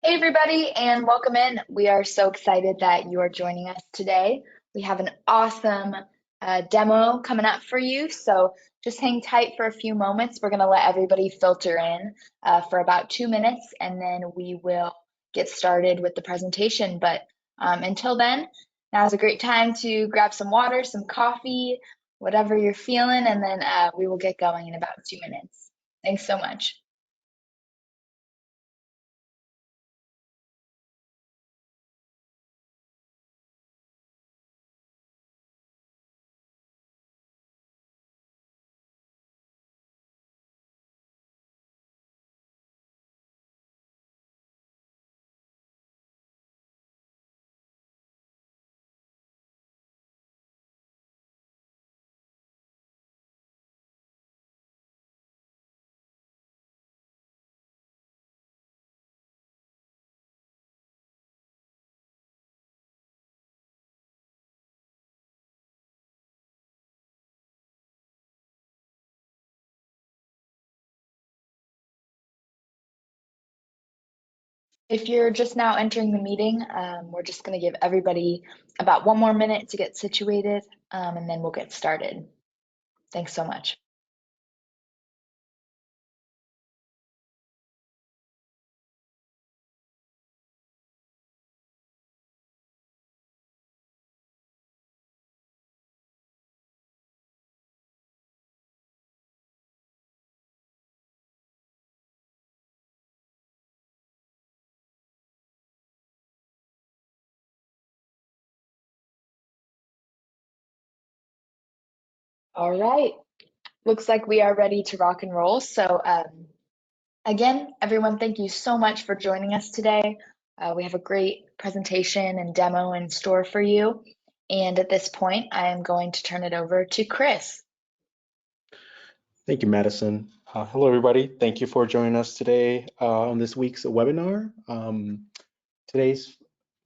Hey everybody, and welcome in. We are so excited that you are joining us today. We have an awesome demo coming up for you, so just hang tight for a few moments. We're going to let everybody filter in for about 2 minutes, and then we will get started with the presentation. But until then, now's a great time to grab some water, some coffee, whatever you're feeling, and then we will get going in about 2 minutes. Thanks so much. If you're just now entering the meeting, we're just going to give everybody about 1 more minute to get situated, and then we'll get started. Thanks so much. All right, looks like we are ready to rock and roll. So again, everyone, thank you so much for joining us today. We have a great presentation and demo in store for you. And at this point, I am going to turn it over to Chris. Thank you, Madison. Hello, everybody. Thank you for joining us today on this week's webinar. Today's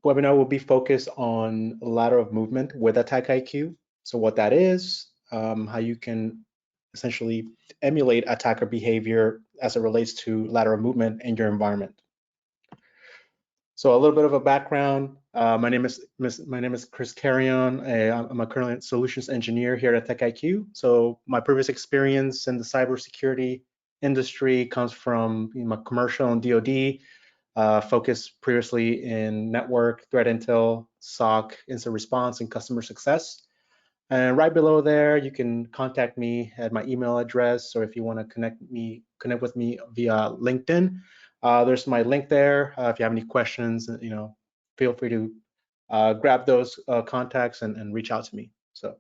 webinar will be focused on lateral movement with AttackIQ. So what that is, how you can essentially emulate attacker behavior as it relates to lateral movement in your environment. So a little bit of a background. My name is Chris Carrion. I'm a current solutions engineer here at AttackIQ. So my previous experience in the cybersecurity industry comes from my commercial and DoD, focused previously in network, threat intel, SOC, incident response, and customer success. And right below there, you can contact me at my email address, or if you want to connect with me via LinkedIn. There's my link there. If you have any questions, feel free to grab those contacts and reach out to me. So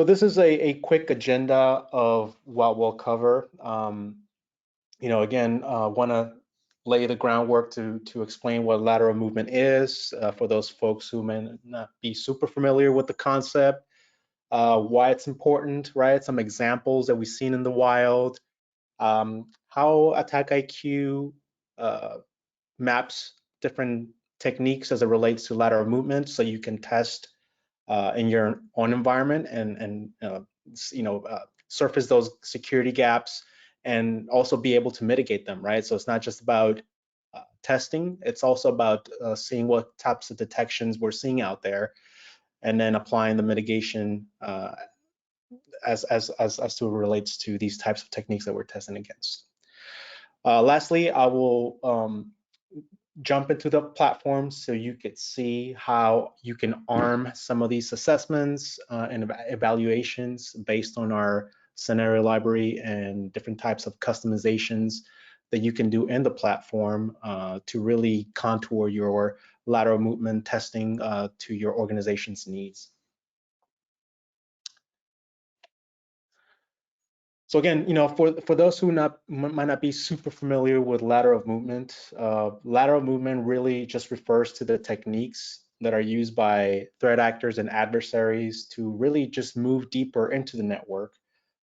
this is a quick agenda of what we'll cover. Again, want to lay the groundwork to explain what lateral movement is for those folks who may not be super familiar with the concept, why it's important, right? Some examples that we've seen in the wild, how AttackIQ maps different techniques as it relates to lateral movement, so you can test in your own environment and surface those security gaps and also be able to mitigate them, right? So it's not just about testing, it's also about seeing what types of detections we're seeing out there and then applying the mitigation as to relates to these types of techniques that we're testing against. Lastly, I will jump into the platform so you could see how you can arm some of these assessments and evaluations based on our scenario library and different types of customizations that you can do in the platform to really contour your lateral movement testing to your organization's needs. So again, for those who might not be super familiar with lateral movement really just refers to the techniques that are used by threat actors and adversaries to really just move deeper into the network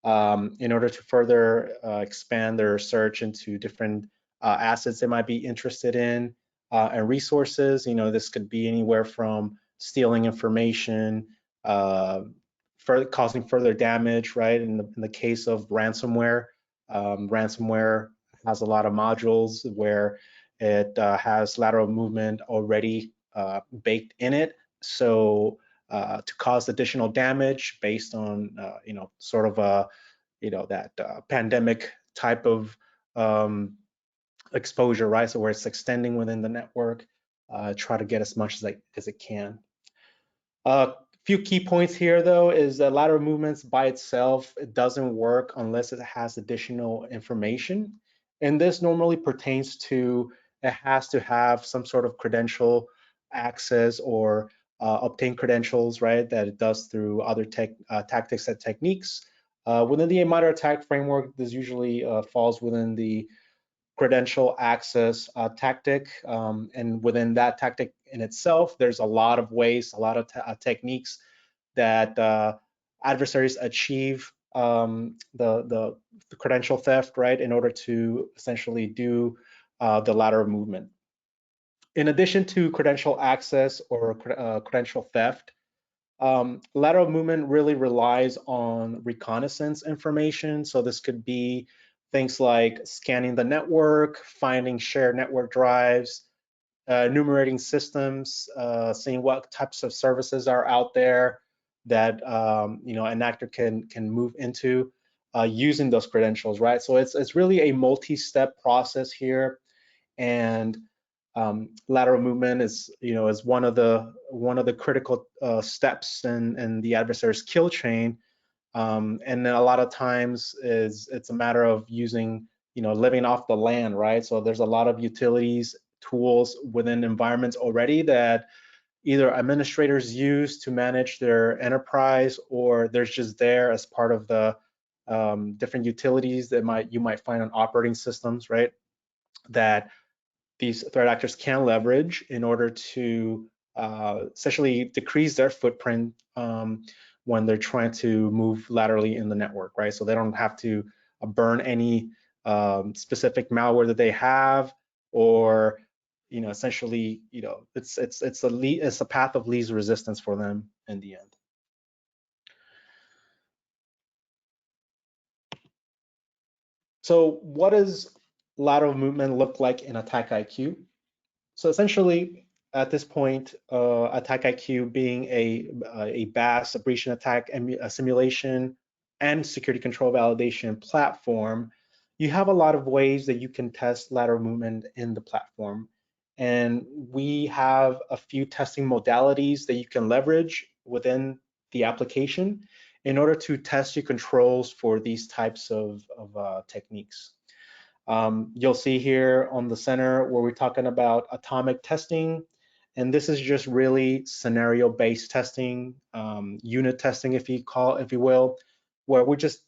in order to further expand their search into different assets they might be interested in and resources. This could be anywhere from stealing information, causing further damage, right? In the case of ransomware, ransomware has a lot of modules where it has lateral movement already baked in it. So to cause additional damage based on, sort of a, that pandemic type of exposure, right? So where it's extending within the network, try to get as much as it can. A few key points here, though, is that lateral movements by itself, it doesn't work unless it has additional information. And this normally pertains to, it has to have some sort of credential access or obtain credentials, right, that it does through other tactics and techniques. Within the modern attack framework, this usually falls within the credential access tactic, and within that tactic in itself, there's a lot of ways, a lot of techniques that adversaries achieve the credential theft, right, in order to essentially do the lateral movement. In addition to credential access or credential theft, lateral movement really relies on reconnaissance information. So this could be things like scanning the network, finding shared network drives, enumerating systems, seeing what types of services are out there that an actor can move into using those credentials, right? So it's really a multi-step process here, and lateral movement is one of the critical steps in the adversary's kill chain, and then a lot of times it's a matter of using living off the land, right? So there's a lot of utilities, tools within environments already that either administrators use to manage their enterprise, or there's just there as part of the different utilities that you might find on operating systems, right, that these threat actors can leverage in order to essentially decrease their footprint when they're trying to move laterally in the network, right? So they don't have to burn any specific malware that they have, or essentially, it's a path of least resistance for them in the end. So what does lateral movement look like in AttackIQ? So essentially, at this point, AttackIQ being a BAS, a breach and attack simulation and security control validation platform, you have a lot of ways that you can test lateral movement in the platform. And we have a few testing modalities that you can leverage within the application in order to test your controls for these types of techniques. You'll see here on the center where we're talking about atomic testing, and this is just really scenario-based testing, unit testing, if you will, where we're just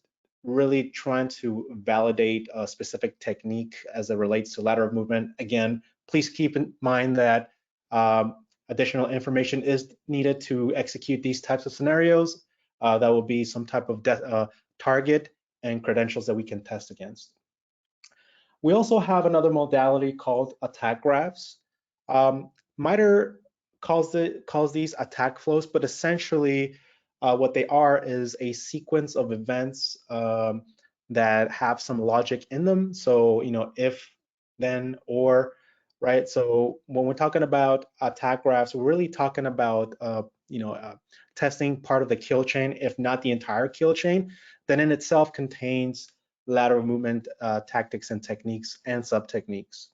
really trying to validate a specific technique as it relates to lateral movement. Again, please keep in mind that additional information is needed to execute these types of scenarios. That will be some type of target and credentials that we can test against. We also have another modality called attack graphs. MITRE calls these attack flows, but essentially what they are is a sequence of events that have some logic in them. So, if, then, or, right? So when we're talking about attack graphs, we're really talking about testing part of the kill chain, if not the entire kill chain, then in itself contains lateral movement tactics and techniques and sub-techniques.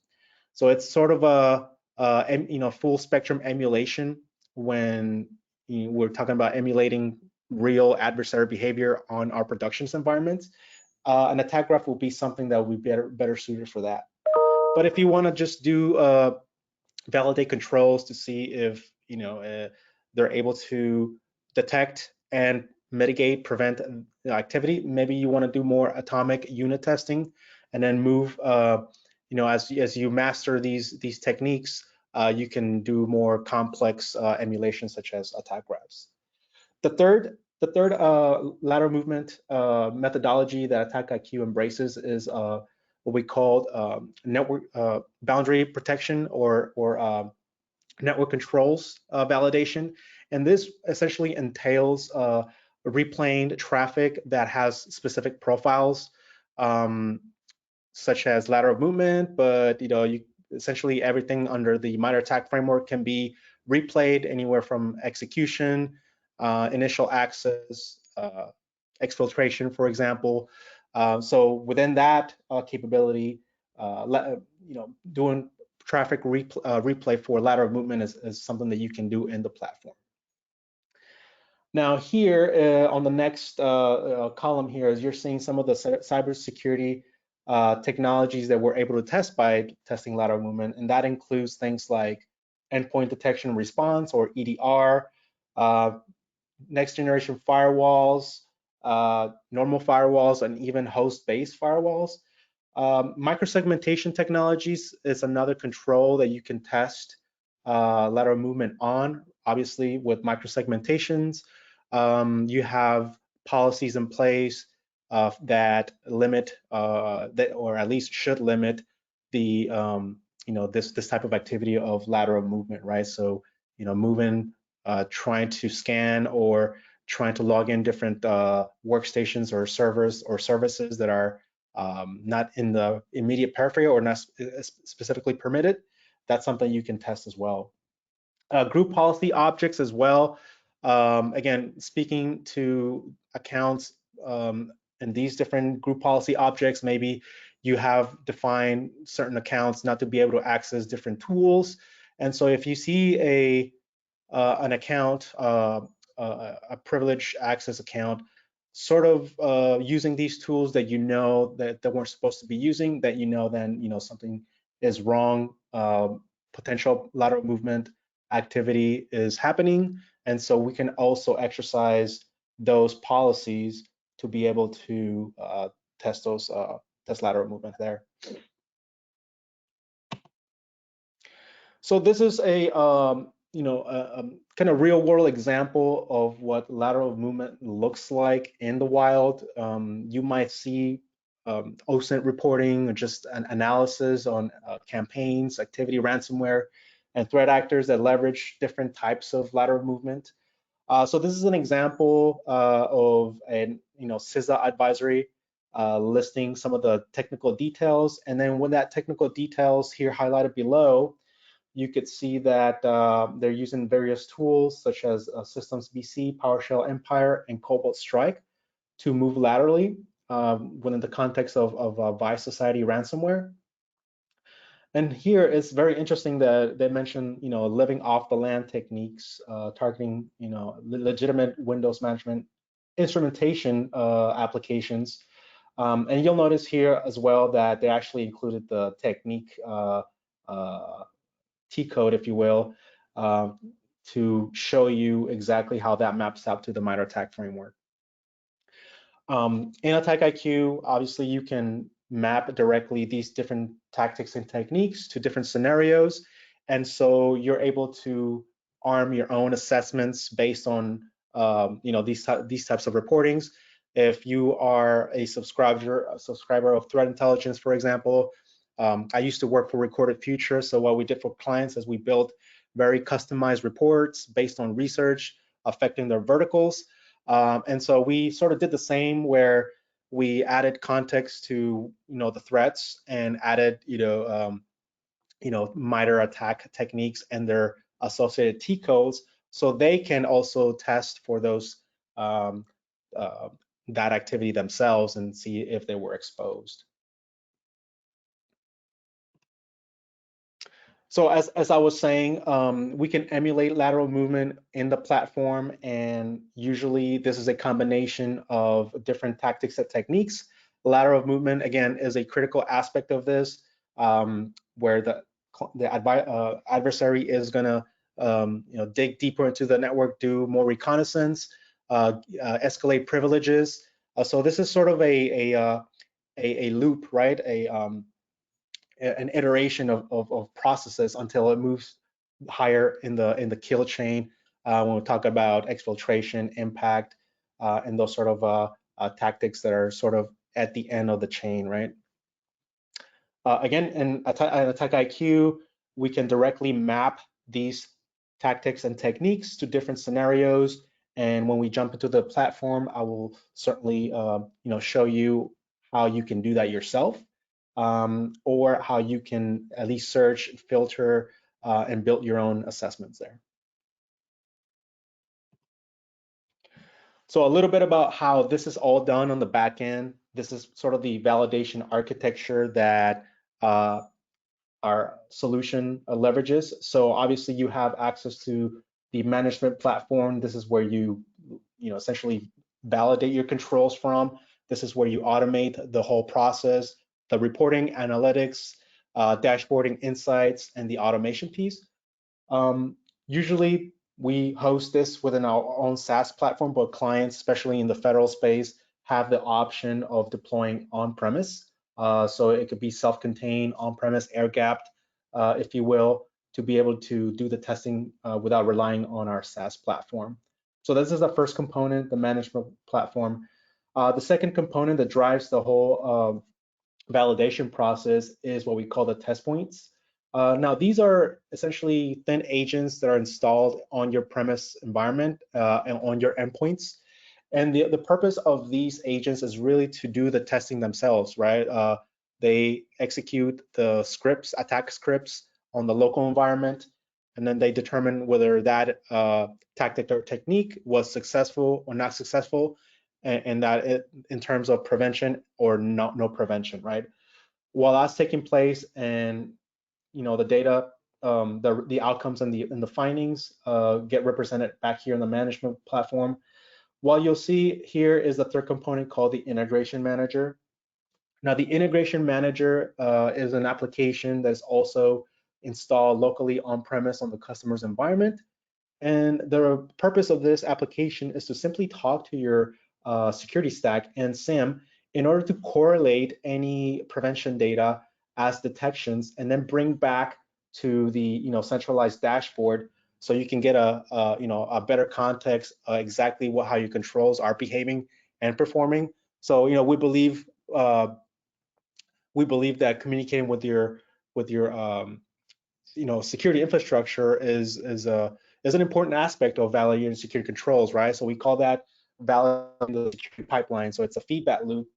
So it's sort of a full spectrum emulation when we're talking about emulating real adversary behavior on our production environments. An attack graph will be something that will be better suited for that. But if you want to just do validate controls to see if they're able to detect and mitigate, prevent activity, maybe you want to do more atomic unit testing, and then move. As you master these techniques, you can do more complex emulations such as attack graphs. The third lateral movement methodology that AttackIQ embraces is what we call network boundary protection or network controls validation. And this essentially entails replaned traffic that has specific profiles such as lateral movement, but essentially everything under the MITRE ATT&CK framework can be replayed anywhere from execution, initial access, exfiltration, for example. So within that capability, doing traffic replay for lateral movement is something that you can do in the platform. Now here on the next column here, as you're seeing some of the cybersecurity technologies that we're able to test by testing lateral movement, and that includes things like endpoint detection and response, or EDR, next generation firewalls, normal firewalls, and even host-based firewalls. Microsegmentation technologies is another control that you can test lateral movement on. Obviously, with microsegmentations, you have policies in place that limit, or at least should limit the this type of activity of lateral movement, right? So moving, trying to scan or trying to log in different workstations or servers or services that are not in the immediate periphery or not specifically permitted. That's something you can test as well. Group policy objects as well. Again, speaking to accounts and these different group policy objects, maybe you have defined certain accounts not to be able to access different tools. And so if you see an account, a privileged access account, sort of using these tools that that weren't supposed to be using, that then something is wrong, potential lateral movement activity is happening, and so we can also exercise those policies to be able to test lateral movement there. So this is a kind of real world example of what lateral movement looks like in the wild. You might see OSINT reporting, or just an analysis on campaigns, activity, ransomware, and threat actors that leverage different types of lateral movement. So this is an example of a CISA advisory listing some of the technical details, and then with that technical details here highlighted below, you could see that they're using various tools such as Systems BC, PowerShell Empire, and Cobalt Strike to move laterally within the context of Vice Society ransomware. And here it's very interesting that they mention, living off the land techniques, targeting, legitimate Windows management instrumentation applications. And you'll notice here as well that they actually included the technique T-code, if you will, to show you exactly how that maps out to the MITRE ATT&CK framework. In AttackIQ, obviously you can map directly these different tactics and techniques to different scenarios, and so you're able to arm your own assessments based on these types of reportings. If you are a subscriber of threat intelligence, for example, I used to work for Recorded Future, so what we did for clients is we built very customized reports based on research affecting their verticals. And so we sort of did the same, where we added context to the threats and added MITRE ATT&CK techniques and their associated T codes, so they can also test for those that activity themselves and see if they were exposed. So as I was saying, we can emulate lateral movement in the platform, and usually this is a combination of different tactics and techniques. Lateral movement, again, is a critical aspect of this, where the adversary is going to dig deeper into the network, do more reconnaissance, escalate privileges. So this is sort of a loop, right? An iteration of processes until it moves higher in the kill chain, when we talk about exfiltration, impact, and those sort of tactics that are sort of at the end of the chain, right? Again, in AttackIQ, we can directly map these tactics and techniques to different scenarios, and when we jump into the platform, I will certainly show you how you can do that yourself. or how you can at least search, filter, and build your own assessments there. So a little bit about how this is all done on the back end. This is sort of the validation architecture that our solution leverages. So obviously you have access to the management platform. This is where you essentially validate your controls from. This is where you automate the whole process, the reporting, analytics, dashboarding, insights, and the automation piece. Usually we host this within our own SaaS platform, but clients, especially in the federal space, have the option of deploying on-premise. So it could be self-contained, on-premise, air-gapped, if you will, to be able to do the testing without relying on our SaaS platform. So this is the first component, the management platform. The second component that drives the whole validation process is what we call the test points. Now, these are essentially thin agents that are installed on your premise environment and on your endpoints. And the purpose of these agents is really to do the testing themselves, right? They execute the scripts, attack scripts on the local environment, and then they determine whether that tactic or technique was successful or not successful, and that it, in terms of prevention or no prevention, right? While that's taking place, and the data, the outcomes and the findings get represented back here in the management platform. What you'll see here is the third component called the integration manager. Now, the integration manager is an application that is also installed locally on-premise on the customer's environment. And the purpose of this application is to simply talk to your security stack and SIEM in order to correlate any prevention data as detections and then bring back to the centralized dashboard so you can get a better context exactly how your controls are behaving and performing. So we believe that communicating with your security infrastructure is an important aspect of validating security controls, right? So we call that validating the security pipeline. So it's a feedback loop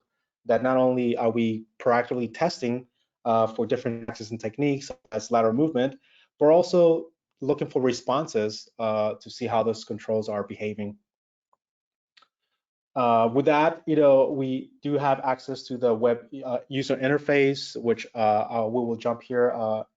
that not only are we proactively testing for different access and techniques as lateral movement, but also looking for responses to see how those controls are behaving. With that, we do have access to the web user interface, which we will jump here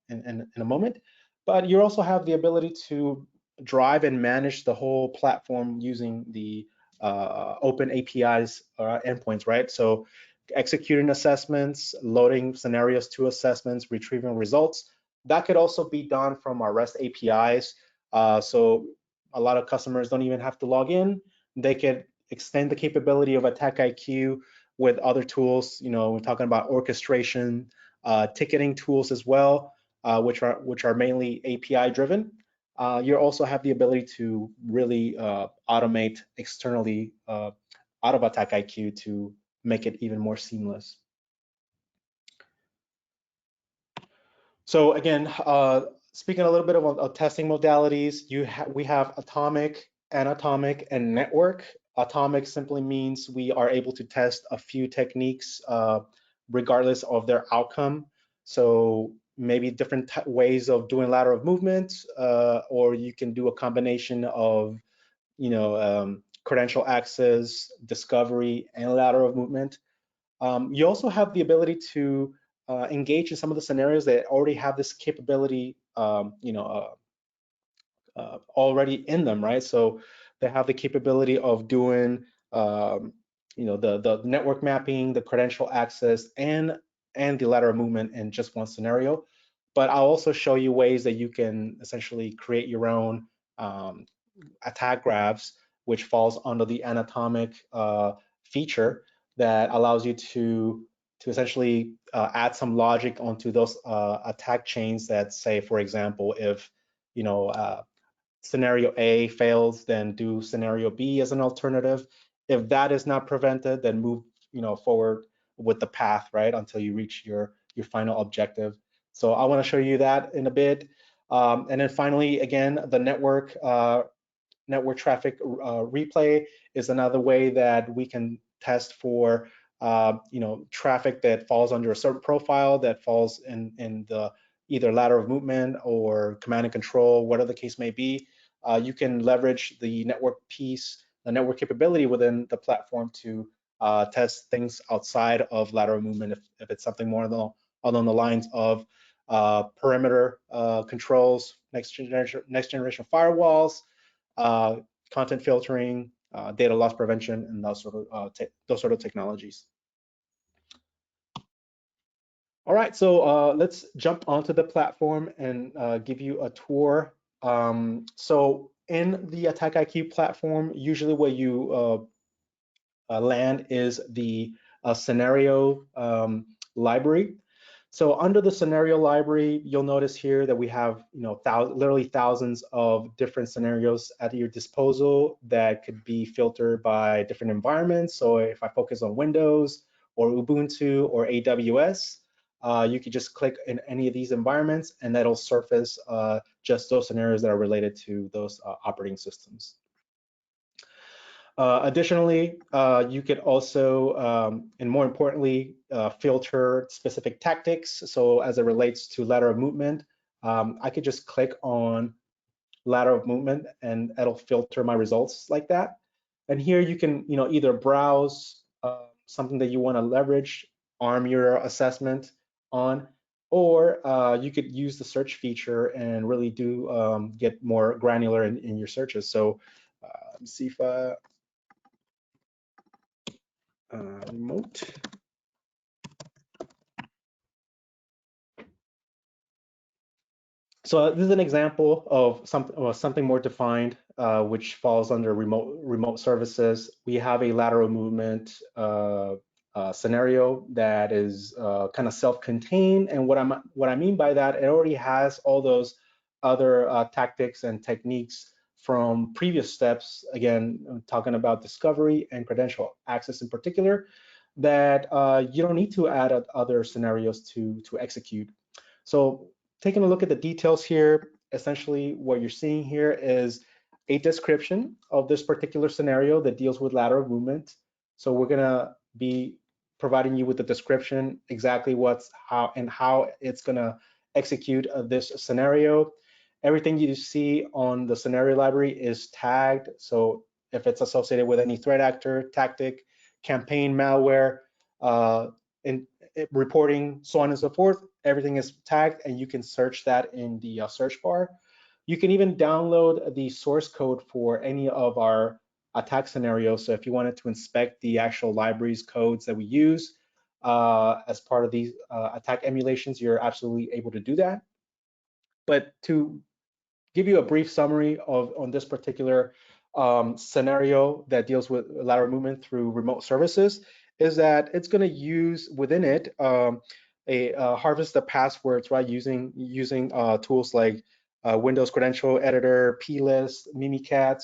in a moment. But you also have the ability to drive and manage the whole platform using the open APIs endpoints, right? So executing assessments, loading scenarios to assessments, retrieving results. That could also be done from our REST APIs. So a lot of customers don't even have to log in. They could extend the capability of AttackIQ with other tools. We're talking about orchestration, ticketing tools as well, which are mainly API driven. You also have the ability to really automate externally out of AttackIQ to make it even more seamless. So again, speaking a little bit of testing modalities, we have atomic, anatomic, and network. Atomic simply means we are able to test a few techniques regardless of their outcome. So maybe different ways of doing lateral movement, or you can do a combination of credential access, discovery, and lateral movement. You also have the ability to engage in some of the scenarios that already have this capability already in them, right? So they have the capability of doing the network mapping, the credential access, and the lateral movement in just one scenario. But I'll also show you ways that you can essentially create your own attack graphs, which falls under the anatomic feature that allows you to essentially add some logic onto those attack chains that say, for example, if scenario A fails, then do scenario B as an alternative. If that is not prevented, then move forward with the path, right, until you reach your final objective. So I want to show you that in a bit. And then finally, again, the network traffic replay is another way that we can test for traffic that falls under a certain profile that falls in the either lateral movement or command and control, whatever the case may be. You can leverage the network piece, the network capability within the platform to test things outside of lateral movement if it's something more along the lines of perimeter controls, next generation firewalls, content filtering, data loss prevention, and those sort of technologies. All right, so let's jump onto the platform and give you a tour. So in the AttackIQ platform, usually where you land is the scenario library. So under the scenario library, you'll notice here that we have literally thousands of different scenarios at your disposal that could be filtered by different environments. So if I focus on Windows or Ubuntu or AWS, you could just click in any of these environments and that'll surface just those scenarios that are related to those operating systems. Additionally, you could also, and more importantly, filter specific tactics. So as it relates to lateral movement, I could just click on lateral movement and it'll filter my results like that. And here you can, either browse something that you want to leverage, arm your assessment on, or you could use the search feature and really do get more granular in your searches. So let me see if I remote. So this is an example of something more defined, which falls under remote services. We have a lateral movement scenario that is kind of self-contained, and what I mean by that, it already has all those other tactics and techniques from previous steps. Again, I'm talking about discovery and credential access in particular, that you don't need to add other scenarios to execute. So taking a look at the details here, essentially what you're seeing here is a description of this particular scenario that deals with lateral movement. So we're gonna be providing you with the description, exactly how it's gonna execute this scenario. Everything you see on the scenario library is tagged. So if it's associated with any threat actor, tactic, campaign, malware, reporting, so on and so forth, everything is tagged and you can search that in the search bar. You can even download the source code for any of our attack scenarios. So if you wanted to inspect the actual libraries codes that we use as part of these attack emulations, you're absolutely able to do that. But to give you a brief summary on this particular scenario that deals with lateral movement through remote services, is that it's going to use within it harvest the passwords, right? Using tools like Windows Credential Editor, plist, Mimikatz.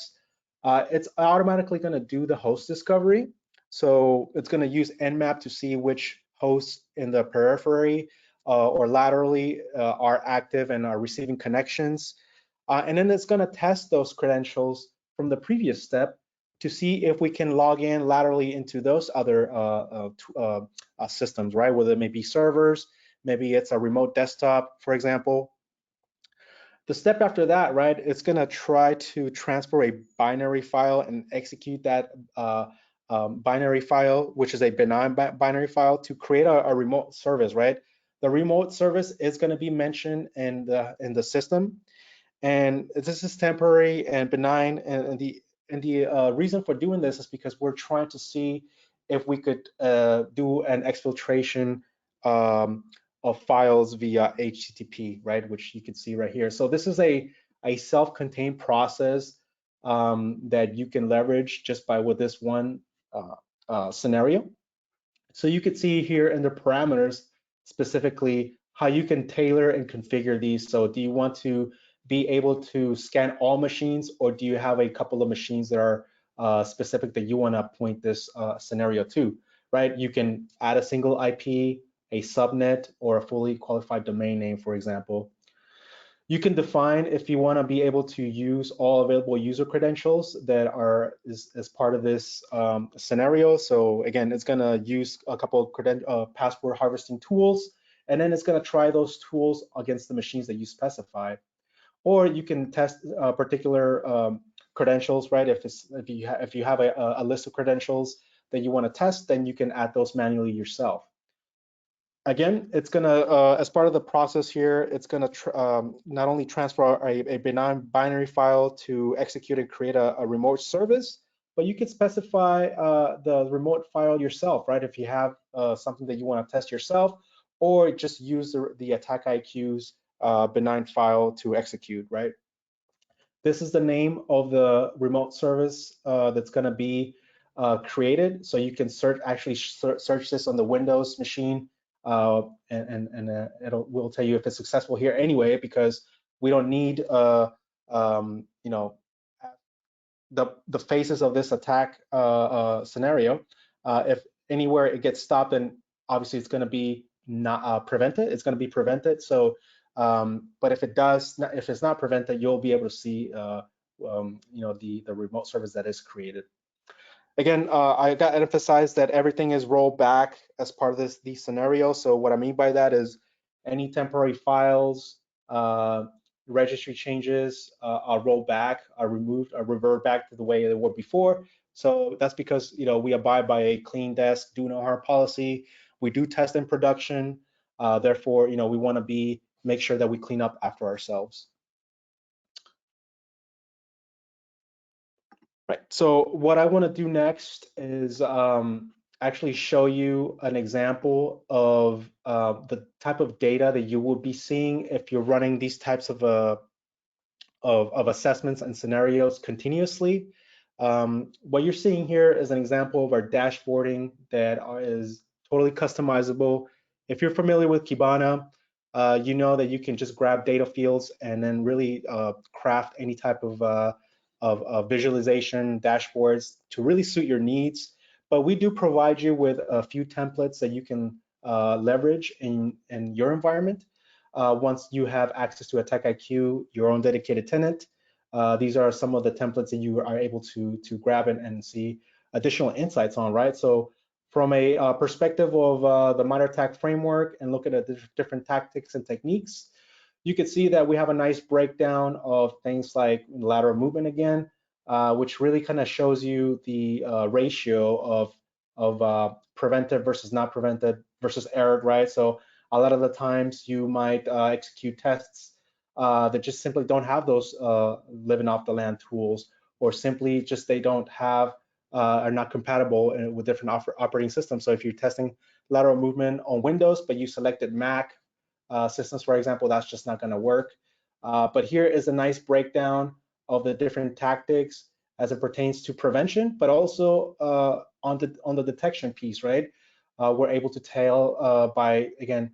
It's automatically going to do the host discovery. So it's going to use Nmap to see which hosts in the periphery or laterally are active and are receiving connections. And then it's going to test those credentials from the previous step to see if we can log in laterally into those other systems, right? Whether it may be servers, maybe it's a remote desktop, for example. The step after that, right, it's going to try to transfer a binary file and execute that binary file, which is a benign binary file, to create a remote service, right? The remote service is going to be mentioned in the system. And this is temporary and benign, and the reason for doing this is because we're trying to see if we could do an exfiltration of files via HTTP, right, which you can see right here. So this is a self-contained process that you can leverage just with this one scenario. So you could see here in the parameters specifically how you can tailor and configure these. So do you want to be able to scan all machines, or do you have a couple of machines that are specific that you want to point this scenario to, right? You can add a single IP, a subnet, or a fully qualified domain name, for example. You can define if you want to be able to use all available user credentials that are as part of this scenario. So again, it's going to use a couple of password harvesting tools, and then it's going to try those tools against the machines that you specify. Or you can test particular credentials, right? If you have a list of credentials that you want to test, then you can add those manually yourself. Again, it's gonna, as part of the process here, it's gonna not only transfer a benign binary file to execute and create a remote service, but you can specify the remote file yourself, right? If you have something that you want to test yourself, or just use the AttackIQ's benign file to execute, right? This is the name of the remote service that's going to be created. So you can search this on the Windows machine, and will tell you if it's successful here anyway, because we don't need you know, the phases of this attack scenario. If anywhere it gets stopped, then obviously it's going to be not prevented. It's going to be prevented. So, but if it's not prevented, you'll be able to see, you know, the remote service that is created. Again, I got to emphasize that everything is rolled back as part of these scenarios. So what I mean by that is any temporary files, registry changes are rolled back, are removed, are revert back to the way they were before. So that's because, you know, we abide by a clean desk, do no harm policy. We do test in production. Therefore, you know, we want to make sure that we clean up after ourselves. Right, so what I want to do next is actually show you an example of the type of data that you will be seeing if you're running these types of assessments and scenarios continuously. What you're seeing here is an example of our dashboarding that is totally customizable. If you're familiar with Kibana, you know that you can just grab data fields and then really craft any type of visualization dashboards to really suit your needs. But we do provide you with a few templates that you can leverage in your environment. Once you have access to AttackIQ, your own dedicated tenant, these are some of the templates that you are able to grab and see additional insights on, right? So from a perspective of the minor attack framework and look at the different tactics and techniques, you can see that we have a nice breakdown of things like lateral movement again, which really kind of shows you the ratio of preventive versus not preventive versus error, right? So a lot of the times you might execute tests that just simply don't have those living off the land tools, or simply just they don't have are not compatible with different operating systems. So if you're testing lateral movement on Windows, but you selected Mac systems, for example, that's just not going to work. But here is a nice breakdown of the different tactics as it pertains to prevention, but also on the detection piece, right? We're able to tell by, again,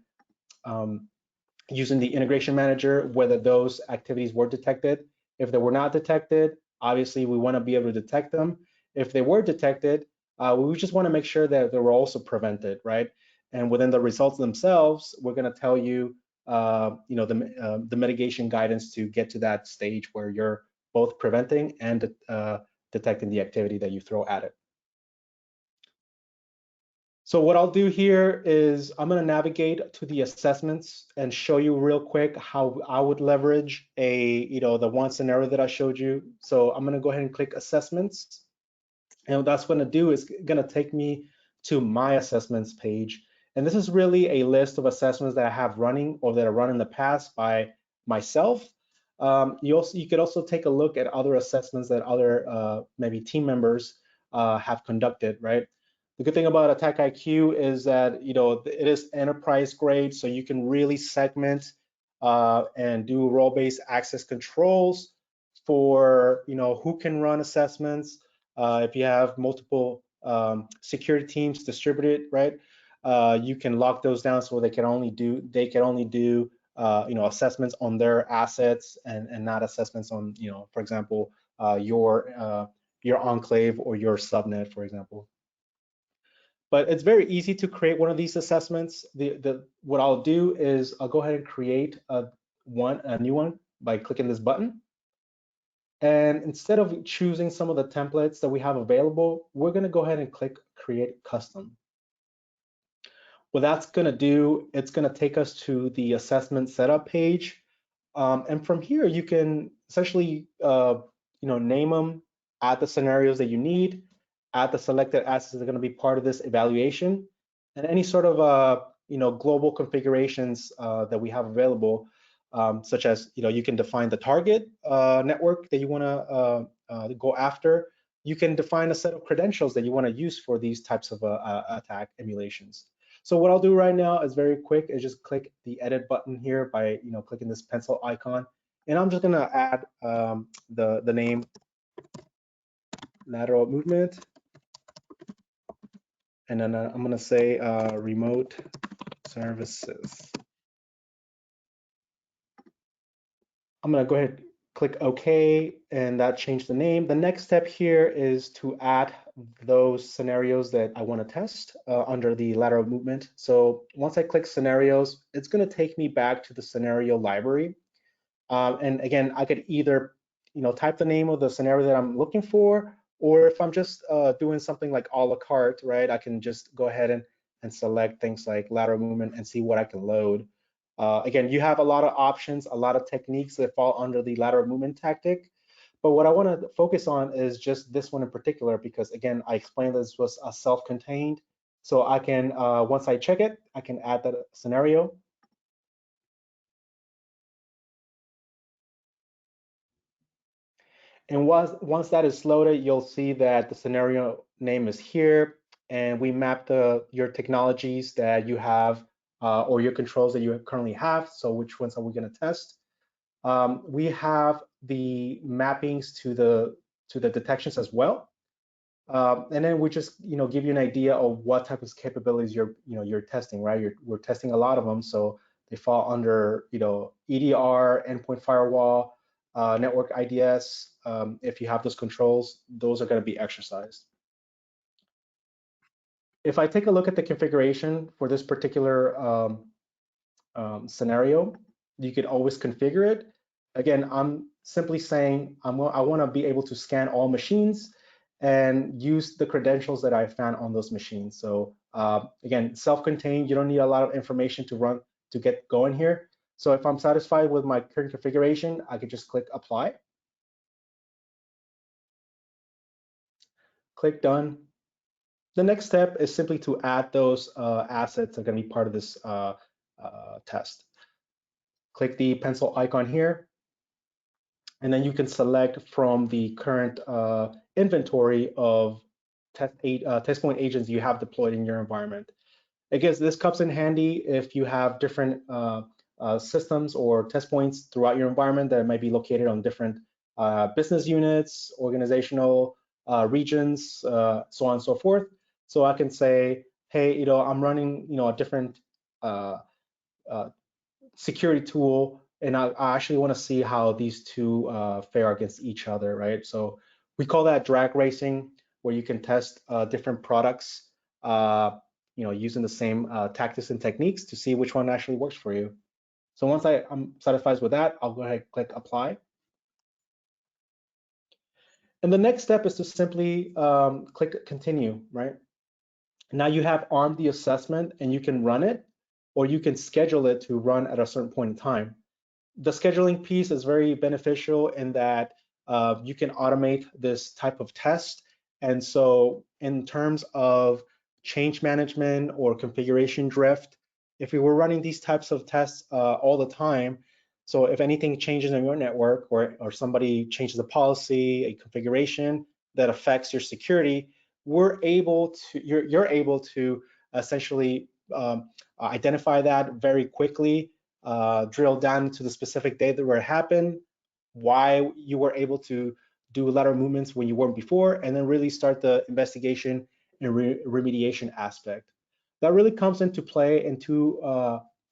using the integration manager whether those activities were detected. If they were not detected, obviously we want to be able to detect them. If they were detected, we just want to make sure that they were also prevented, right? And within the results themselves, we're going to tell you, you know, the mitigation guidance to get to that stage where you're both preventing and detecting the activity that you throw at it. So what I'll do here is I'm going to navigate to the assessments and show you real quick how I would leverage the one scenario that I showed you. So I'm going to go ahead and click assessments. And what that's going to do is going to take me to my assessments page. And this is really a list of assessments that I have running or that are run in the past by myself. You could also take a look at other assessments that other maybe team members have conducted, right? The good thing about AttackIQ is that, you know, it is enterprise grade, so you can really segment and do role-based access controls for, you know, who can run assessments. If you have multiple security teams distributed, right, you can lock those down so they can only do you know, assessments on their assets and not assessments on, you know, for example, your enclave or your subnet, for example. But it's very easy to create one of these assessments. What I'll do is I'll go ahead and create a new one by clicking this button. And instead of choosing some of the templates that we have available, we're going to go ahead and click Create Custom. What that's going to do, it's going to take us to the assessment setup page. And from here, you can essentially name them, add the scenarios that you need, add the selected assets that are going to be part of this evaluation, and any sort of global configurations that we have available, such as you can define the target network that you want to go after. You can define a set of credentials that you want to use for these types of attack emulations. So what I'll do right now is very quick, is just click the edit button here by clicking this pencil icon, and I'm just gonna add the name Lateral Movement, and then I'm gonna say remote services. I'm gonna go ahead, click OK, and that changed the name. The next step here is to add those scenarios that I want to test under the lateral movement. So once I click scenarios, it's going to take me back to the scenario library. And again, I could either type the name of the scenario that I'm looking for, or if I'm just doing something like a la carte, right, I can just go ahead and select things like lateral movement and see what I can load. Again, you have a lot of options, a lot of techniques that fall under the lateral movement tactic. But what I want to focus on is just this one in particular, because again, I explained this was a self-contained. So I can, once I check it, I can add that scenario. And once that is loaded, you'll see that the scenario name is here, and we map your technologies that you have or your controls that you currently have. So which ones are we going to test? We have the mappings to the detections as well, and then we just give you an idea of what type of capabilities you're testing, right? We're testing a lot of them, so they fall under EDR, endpoint firewall, network IDS. If you have those controls, those are going to be exercised. If I take a look at the configuration for this particular scenario, you could always configure it. Again, I'm simply saying I want to be able to scan all machines and use the credentials that I found on those machines. So again, self-contained, you don't need a lot of information to get going here. So if I'm satisfied with my current configuration, I could just click apply. Click done. The next step is simply to add those assets that are going to be part of this test. Click the pencil icon here, and then you can select from the current inventory of test point agents you have deployed in your environment. I guess this comes in handy if you have different systems or test points throughout your environment that might be located on different business units, organizational regions, so on and so forth. So I can say, hey, I'm running, a different security tool, and I actually want to see how these two fare against each other, right? So we call that drag racing, where you can test different products, using the same tactics and techniques to see which one actually works for you. So once I'm satisfied with that, I'll go ahead and click apply. And the next step is to simply click continue, right? Now you have armed the assessment and you can run it, or you can schedule it to run at a certain point in time. The scheduling piece is very beneficial in that you can automate this type of test. And so in terms of change management or configuration drift, if we were running these types of tests all the time, so if anything changes in your network or somebody changes a policy, a configuration that affects your security, you're able to essentially identify that very quickly, drill down to the specific data where it happened, why you were able to do lateral movements when you weren't before, and then really start the investigation and remediation aspect. That really comes into play in two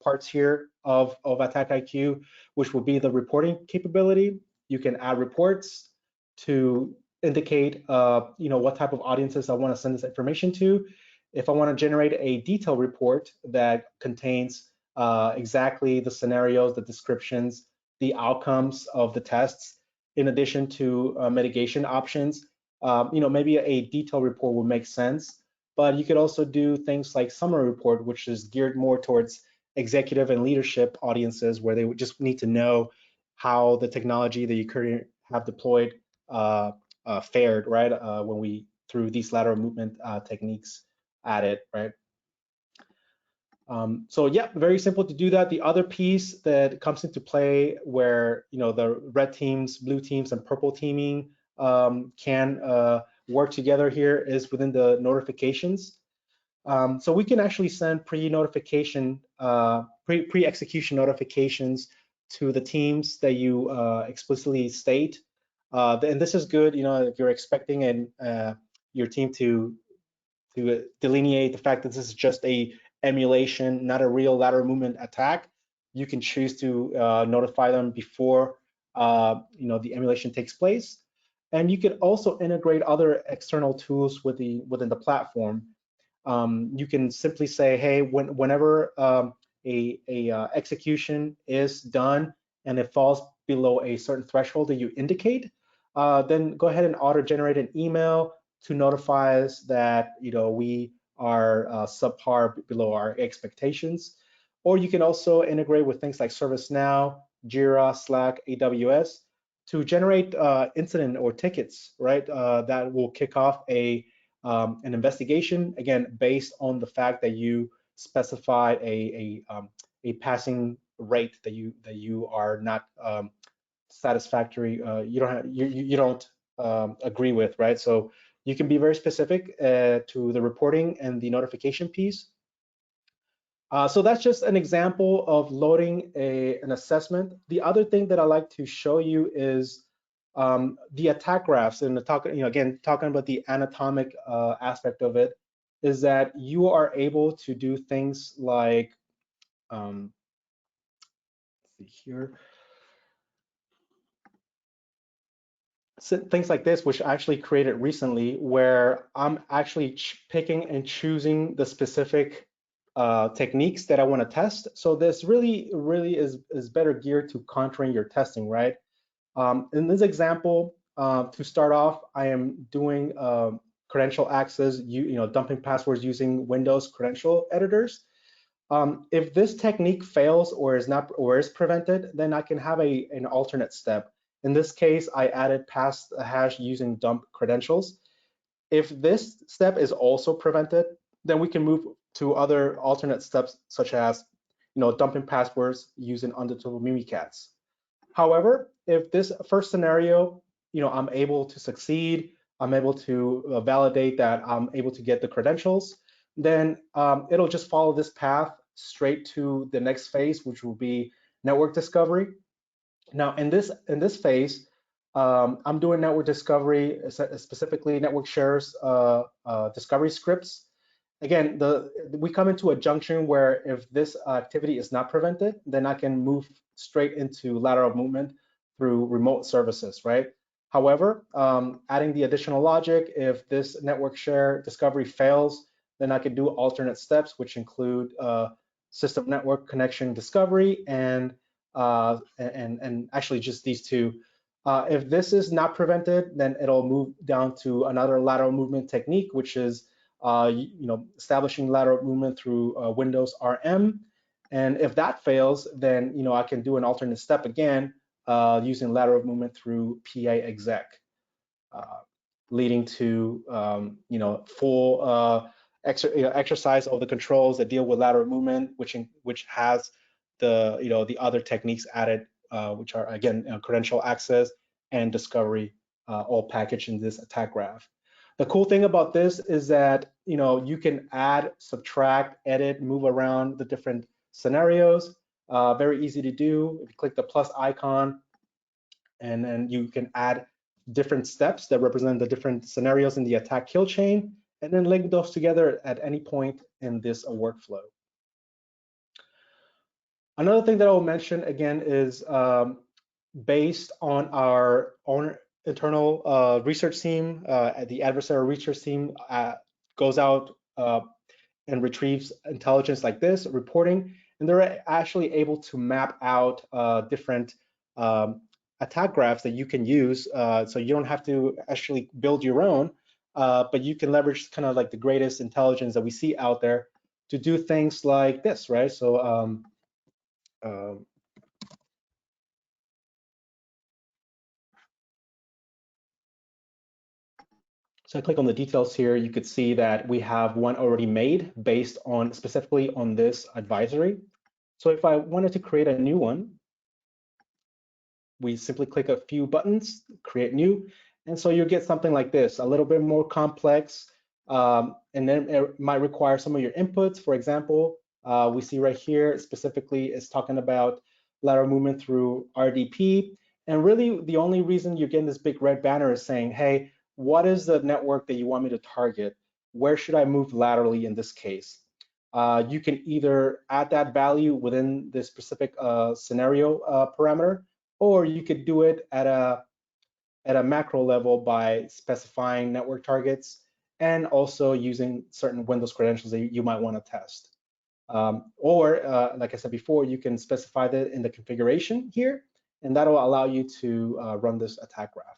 parts here of AttackIQ, which will be the reporting capability. You can add reports to indicate what type of audiences I want to send this information to. If I want to generate a detailed report that contains exactly the scenarios, the descriptions, the outcomes of the tests in addition to mitigation options. Maybe a detailed report would make sense, but you could also do things like summary report, which is geared more towards executive and leadership audiences, where they would just need to know how the technology that you currently have deployed fared, right? When we threw these lateral movement techniques at it, right? So yeah, very simple to do that. The other piece that comes into play where the red teams, blue teams, and purple teaming can work together here is within the notifications. So we can actually send pre-execution notifications to the teams that you explicitly state. And this is good, if you're expecting your team to delineate the fact that this is just a emulation, not a real lateral movement attack. You can choose to notify them before the emulation takes place. And you can also integrate other external tools within the platform. You can simply say, hey, whenever execution is done and it falls below a certain threshold that you indicate, then go ahead and auto-generate an email to notify us that we are subpar below our expectations. Or you can also integrate with things like ServiceNow, Jira, Slack, AWS to generate incident or tickets, right? That will kick off an investigation, again, based on the fact that you specified a passing rate that you are not satisfactory. You don't agree with, right? So you can be very specific to the reporting and the notification piece. So that's just an example of loading an assessment. The other thing that I like to show you is the attack graphs, and again, talking about the anatomic aspect of it, is that you are able to do things like, let's see here, things like this, which I actually created recently, where I'm actually picking and choosing the specific techniques that I want to test. So this really is better geared to countering your testing, right? In this example, to start off, I am doing credential access, dumping passwords using Windows credential editors. If this technique fails or is prevented, then I can have an alternate step. In this case, I added pass the hash using dump credentials. If this step is also prevented, then we can move to other alternate steps, such as dumping passwords using undetectable mimikatz. However, if this first scenario, I'm able to succeed, I'm able to validate that I'm able to get the credentials, then it'll just follow this path straight to the next phase, which will be network discovery. Now, in this phase, I'm doing network discovery, specifically network shares discovery scripts. Again, we come into a junction where if this activity is not prevented, then I can move straight into lateral movement through remote services, right? However, adding the additional logic, if this network share discovery fails, then I can do alternate steps, which include system network connection discovery and actually just these two. If this is not prevented, then it'll move down to another lateral movement technique, which is establishing lateral movement through Windows RM. And if that fails, then I can do an alternate step again using lateral movement through PA exec, leading to full exercise of the controls that deal with lateral movement, which has the other techniques added, which are again credential access and discovery, all packaged in this attack graph. The cool thing about this is that you can add, subtract, edit, move around the different scenarios. Very easy to do. If you click the plus icon, and then you can add different steps that represent the different scenarios in the attack kill chain, and then link those together at any point in this workflow. Another thing that I will mention again is based on our own internal research team, the adversary research team goes out and retrieves intelligence like this, reporting, and they're actually able to map out different attack graphs that you can use. So you don't have to actually build your own, but you can leverage kind of like the greatest intelligence that we see out there to do things like this, right? So so I click on the details here. You could see that we have one already made based on specifically on this advisory. So if I wanted to create a new one, we simply click a few buttons, create new, and so you get something like this, a little bit more complex, and then it might require some of your inputs. For example, we see right here specifically it's talking about lateral movement through RDP, and really the only reason you're getting this big red banner is saying, hey, what is the network that you want me to target? Where should I move laterally in this case? You can either add that value within this specific scenario parameter, or you could do it at a macro level by specifying network targets and also using certain Windows credentials that you might want to test. Or like I said before, you can specify that in the configuration here, and that'll allow you to run this attack graph.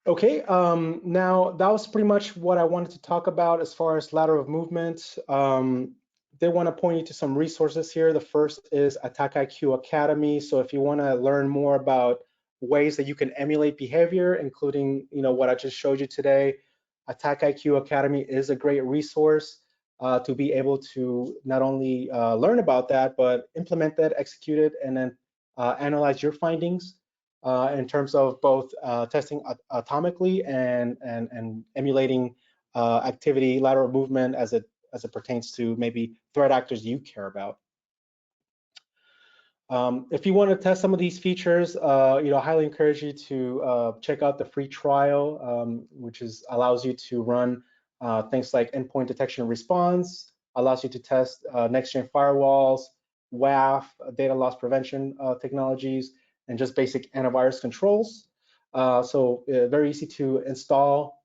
Okay, now that was pretty much what I wanted to talk about as far as lateral movement. They want to point you to some resources here. The first is AttackIQ Academy. So if you want to learn more about ways that you can emulate behavior, including what I just showed you today, AttackIQ Academy is a great resource to be able to not only learn about that, but implement that, execute it, and then analyze your findings. In terms of both testing atomically and emulating activity, lateral movement as it pertains to maybe threat actors you care about. If you want to test some of these features, I highly encourage you to check out the free trial, which allows you to run things like endpoint detection and response, allows you to test next-gen firewalls, WAF, data loss prevention technologies, and just basic antivirus controls. So very easy to install.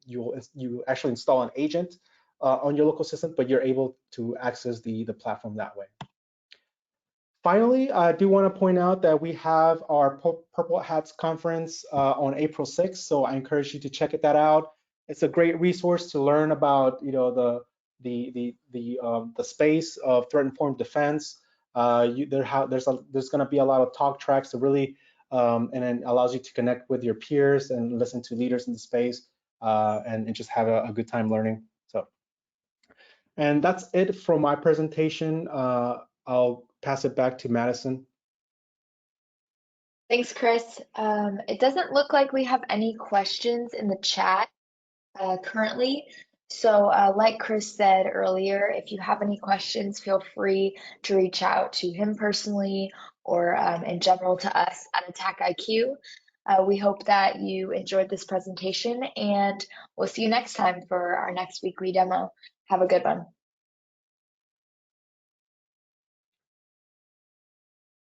You actually install an agent on your local system, but you're able to access the platform that way. Finally, I do want to point out that we have our Purple Hats conference on April 6th, so I encourage you to check that out. It's a great resource to learn about, the space of threat-informed defense. There's going to be a lot of talk tracks to really, and then allows you to connect with your peers and listen to leaders in the space, and just have a good time learning. So, and that's it from my presentation. I'll pass it back to Madison. Thanks, Chris. It doesn't look like we have any questions in the chat currently. So like Chris said earlier, if you have any questions, feel free to reach out to him personally or in general to us at AttackIQ. We hope that you enjoyed this presentation, and we'll see you next time for our next weekly demo. Have a good one.